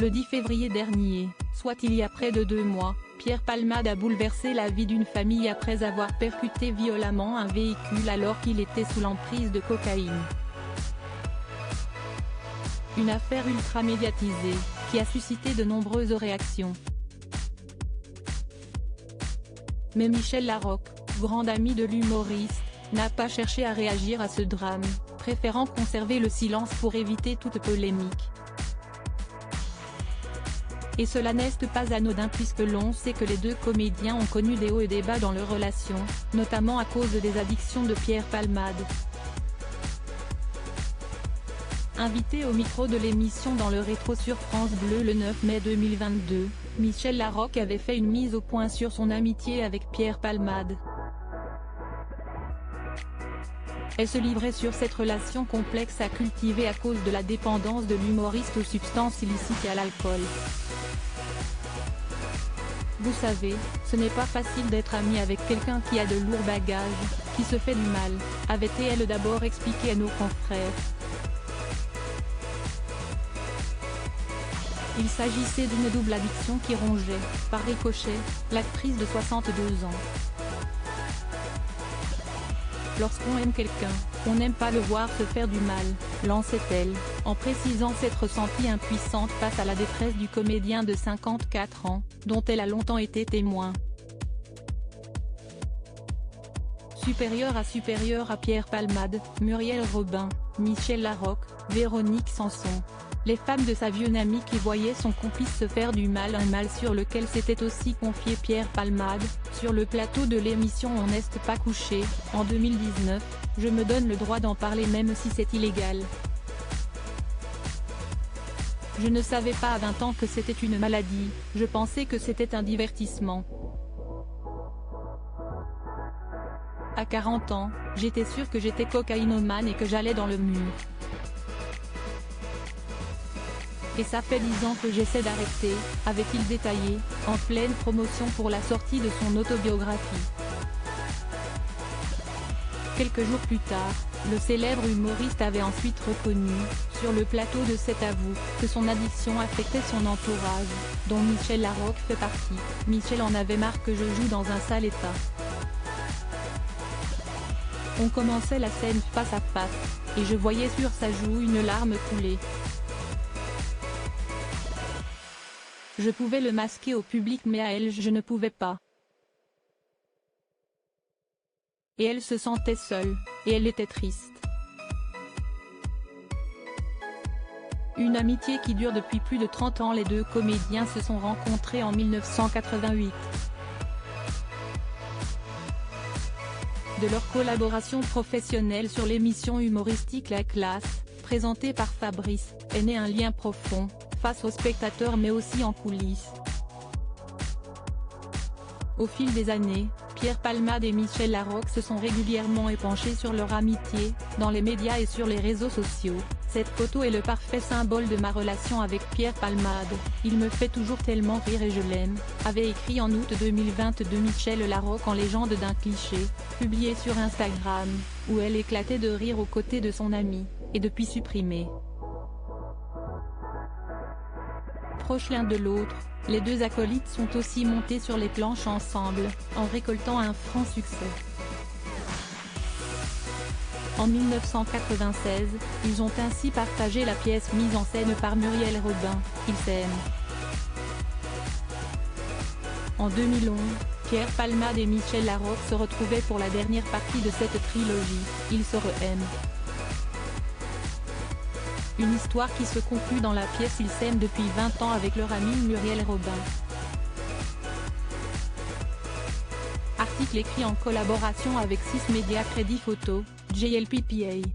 Le 10 février dernier, soit il y a près de 2 mois, Pierre Palmade a bouleversé la vie d'une famille après avoir percuté violemment un véhicule alors qu'il était sous l'emprise de cocaïne. Une affaire ultra médiatisée, qui a suscité de nombreuses réactions. Mais Michel Larocque, grande amie de l'humoriste, n'a pas cherché à réagir à ce drame, préférant conserver le silence pour éviter toute polémique. Et cela n'est pas anodin puisque l'on sait que les deux comédiens ont connu des hauts et des bas dans leur relation, notamment à cause des addictions de Pierre Palmade. Invité au micro de l'émission Dans le rétro sur France Bleu le 9 mai 2022, Michel Larocque avait fait une mise au point sur son amitié avec Pierre Palmade. Elle se livrait sur cette relation complexe à cultiver à cause de la dépendance de l'humoriste aux substances illicites et à l'alcool. Vous savez, ce n'est pas facile d'être ami avec quelqu'un qui a de lourds bagages, qui se fait du mal, avait-elle d'abord expliqué à nos confrères. Il s'agissait d'une double addiction qui rongeait, par ricochet, l'actrice de 62 ans. Lorsqu'on aime quelqu'un, on n'aime pas le voir se faire du mal, lançait-elle, en précisant s'être sentie impuissante face à la détresse du comédien de 54 ans, dont elle a longtemps été témoin. Supérieure à Pierre Palmade, Muriel Robin, Michel Larocque, Véronique Sanson. Les femmes de sa vieille amie qui voyaient son complice se faire du mal, un mal sur lequel s'était aussi confié Pierre Palmade, sur le plateau de l'émission On n'est pas couché, en 2019, je me donne le droit d'en parler même si c'est illégal. Je ne savais pas à 20 ans que c'était une maladie, je pensais que c'était un divertissement. À 40 ans, j'étais sûre que j'étais cocaïnomane et que j'allais dans le mur. Et ça fait 10 ans que j'essaie d'arrêter, avait-il détaillé, en pleine promotion pour la sortie de son autobiographie. Quelques jours plus tard, le célèbre humoriste avait ensuite reconnu, sur le plateau de cet avou, que son addiction affectait son entourage, dont Michel Larocque fait partie. Michel en avait marre que je joue dans un sale état. On commençait la scène face à face, et je voyais sur sa joue une larme couler. Je pouvais le masquer au public mais à elle je ne pouvais pas. Et elle se sentait seule, et elle était triste. Une amitié qui dure depuis plus de 30 ans. Les deux comédiens se sont rencontrés en 1988. De leur collaboration professionnelle sur l'émission humoristique La Classe, présentée par Fabrice, est né un lien profond, face aux spectateurs mais aussi en coulisses. Au fil des années, Pierre Palmade et Michel Larocque se sont régulièrement épanchés sur leur amitié, dans les médias et sur les réseaux sociaux. Cette photo est le parfait symbole de ma relation avec Pierre Palmade, il me fait toujours tellement rire et je l'aime, avait écrit en août 2022 Michel Larocque en légende d'un cliché, publié sur Instagram, où elle éclatait de rire aux côtés de son ami, et depuis supprimé. Proches l'un de l'autre, les deux acolytes sont aussi montés sur les planches ensemble, en récoltant un franc succès. En 1996, ils ont ainsi partagé la pièce mise en scène par Muriel Robin, Ils s'aiment. En 2011, Pierre Palmade et Michel Larocque se retrouvaient pour la dernière partie de cette trilogie, Ils se re-aiment. Une histoire qui se conclut dans la pièce Ils s'aiment depuis 20 ans avec leur amie Muriel Robin. Article écrit en collaboration avec 6 médias Crédit Photo, JLPPA.